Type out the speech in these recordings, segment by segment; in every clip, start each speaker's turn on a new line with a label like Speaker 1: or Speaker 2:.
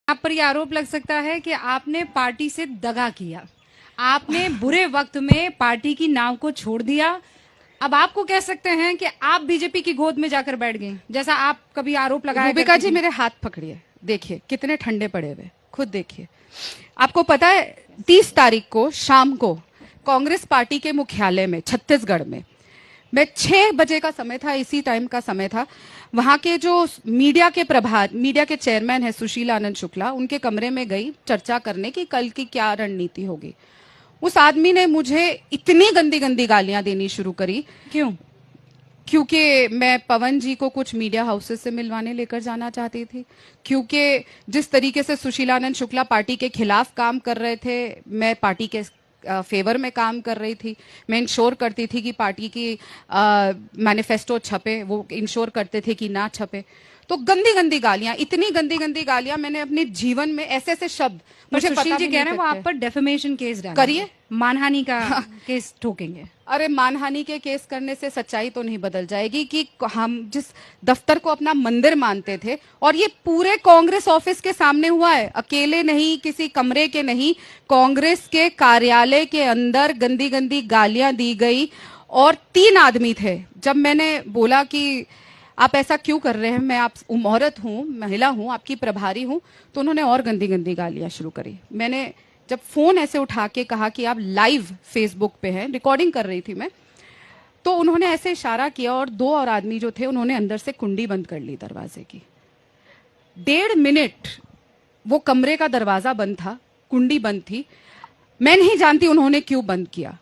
Speaker 1: आप पर यह आरोप लग सकता है कि आपने पार्टी से दगा किया, आपने बुरे वक्त में पार्टी की नाव को छोड़ दिया। अब आपको कह सकते हैं कि आप बीजेपी की गोद में जाकर बैठ गए, जैसा आप कभी आरोप लगाया
Speaker 2: रूबिका
Speaker 1: करती
Speaker 2: जी
Speaker 1: थी।
Speaker 2: मेरे हाथ पकड़िए, देखिए कितने ठंडे पड़े हुए, खुद देखिए। आपको पता है 30 तारीख को शाम को कांग्रेस पार्टी के मुख्यालय में छत्तीसगढ़ में मैं 6 बजे का समय था, इसी टाइम का समय था। वहां के जो मीडिया के चेयरमैन है सुशील आनंद शुक्ला, उनके कमरे में गई चर्चा करने की कल की क्या रणनीति होगी। उस आदमी ने मुझे इतनी गंदी गंदी गालियां देनी शुरू करी।
Speaker 1: क्यों?
Speaker 2: क्योंकि मैं पवन जी को कुछ मीडिया हाउसेस से मिलवाने लेकर जाना चाहती थी, क्योंकि जिस तरीके से सुशीलानंद शुक्ला पार्टी के खिलाफ काम कर रहे थे, मैं पार्टी के फेवर में काम कर रही थी। मैं इंश्योर करती थी कि पार्टी की मैनिफेस्टो छपे, वो इंश्योर करते थे कि ना छपे। तो गंदी गंदी गालियां, इतनी गंदी गंदी गालियां मैंने अपने जीवन में ऐसे ऐसे शब्द मुझे
Speaker 1: सुशील
Speaker 2: पता
Speaker 1: जी
Speaker 2: भी
Speaker 1: कह
Speaker 2: नहीं
Speaker 1: रहे हैं वो
Speaker 2: थे।
Speaker 1: आप पर डेफेमेशन केस डालेंगे,
Speaker 2: करिए,
Speaker 1: मानहानि का केस ठोकेंगे।
Speaker 2: अरे मानहानि के केस करने से सच्चाई तो नहीं बदल जाएगी कि हम जिस दफ्तर को अपना मंदिर मानते थे, और ये पूरे कांग्रेस ऑफिस के सामने हुआ है, अकेले नहीं, किसी कमरे के नहीं, कांग्रेस के कार्यालय के अंदर गंदी गंदी गालियां दी गई। और 3 आदमी थे। जब मैंने बोला कि आप ऐसा क्यों कर रहे हैं, मैं आप औरत हूं, महिला हूं, आपकी प्रभारी हूं, तो उन्होंने और गंदी गंदी गालियां शुरू करी। मैंने जब फोन ऐसे उठा के कहा कि आप लाइव फेसबुक पे हैं, रिकॉर्डिंग कर रही थी मैं, तो उन्होंने ऐसे इशारा किया और 2 और आदमी जो थे उन्होंने अंदर से कुंडी बंद कर ली दरवाजे की। 1.5 मिनट वो कमरे का दरवाजा बंद था, कुंडी बंद थी। मैं नहीं जानती उन्होंने क्यों बंद किया।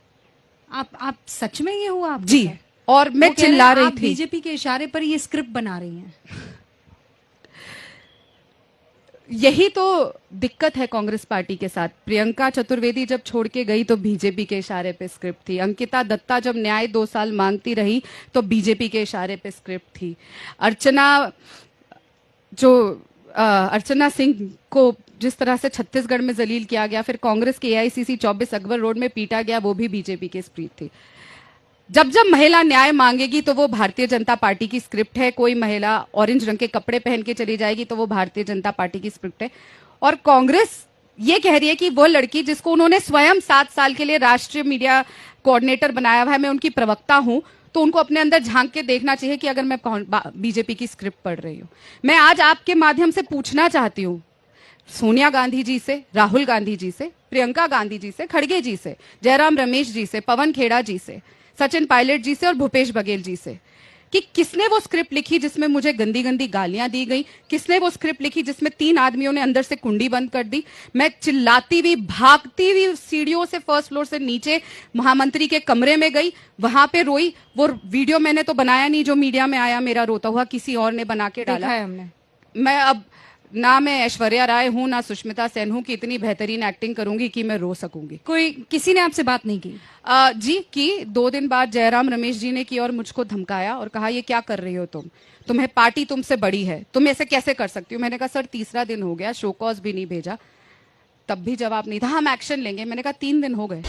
Speaker 1: आप सच में ये हुआ? आपके
Speaker 2: जी,
Speaker 1: साथ?
Speaker 2: और मैं
Speaker 1: वो कह रहे
Speaker 2: चिल्ला
Speaker 1: हैं
Speaker 2: रही
Speaker 1: आप
Speaker 2: थी।
Speaker 1: बीजेपी के इशारे पर ये स्क्रिप्ट बना रही हैं।
Speaker 2: यही तो दिक्कत है कांग्रेस पार्टी के साथ। प्रियंका चतुर्वेदी जब छोड़ के गई तो बीजेपी के इशारे पे स्क्रिप्ट थी। अंकिता दत्ता जब न्याय 2 साल मांगती रही तो बीजेपी के इशारे पे स्क्रिप्ट थी। अर्चना सिंह को जिस तरह से छत्तीसगढ़ में जलील किया गया, फिर कांग्रेस के एआईसीसी 24 अकबर रोड में पीटा गया, वो भी बीजेपी की स्क्रिप्ट थी। जब जब महिला न्याय मांगेगी तो वो भारतीय जनता पार्टी की स्क्रिप्ट है। कोई महिला ऑरेंज रंग के कपड़े पहन के चली जाएगी तो वो भारतीय जनता पार्टी की स्क्रिप्ट है। और कांग्रेस ये कह रही है कि वो लड़की जिसको उन्होंने स्वयं 7 साल के लिए राष्ट्रीय मीडिया कोऑर्डिनेटर बनाया हुआ है, मैं उनकी प्रवक्ता हूं, तो उनको अपने अंदर झांक के देखना चाहिए कि अगर मैं बीजेपी की स्क्रिप्ट पढ़ रही हूं। मैं आज आपके माध्यम से पूछना चाहती हूं सोनिया गांधी जी से, राहुल गांधी जी से, प्रियंका गांधी जी से, खड़गे जी से, जयराम रमेश जी से, पवन खेड़ा जी से, सचिन पायलट जी से और भूपेश बघेल जी से, कि किसने वो स्क्रिप्ट लिखी जिसमें मुझे गंदी गंदी गालियां दी गई? किसने वो स्क्रिप्ट लिखी जिसमें 3 आदमियों ने अंदर से कुंडी बंद कर दी? मैं चिल्लाती हुई, भागती हुई सीढ़ियों से फर्स्ट फ्लोर से नीचे महामंत्री के कमरे में गई, वहां पे रोई। वो वीडियो मैंने तो बनाया नहीं जो मीडिया में आया मेरा रोता हुआ, किसी और ने बना के डाला
Speaker 1: है हमने।
Speaker 2: मैं अब ना मैं ऐश्वर्या राय हूं ना सुष्मिता सेन हूं कि इतनी बेहतरीन एक्टिंग करूंगी कि मैं रो सकूंगी।
Speaker 1: किसी ने आपसे बात नहीं की?
Speaker 2: जी की। 2 दिन बाद जयराम रमेश जी ने की और मुझको धमकाया और कहा ये क्या कर रही हो तुम, तुम्हें पार्टी तुमसे बड़ी है, तुम ऐसे कैसे कर सकती हो? मैंने कहा सर 3रा दिन हो गया, शो कॉज भी नहीं भेजा, तब भी जवाब नहीं था। हम एक्शन लेंगे। मैंने कहा 3 दिन हो गए।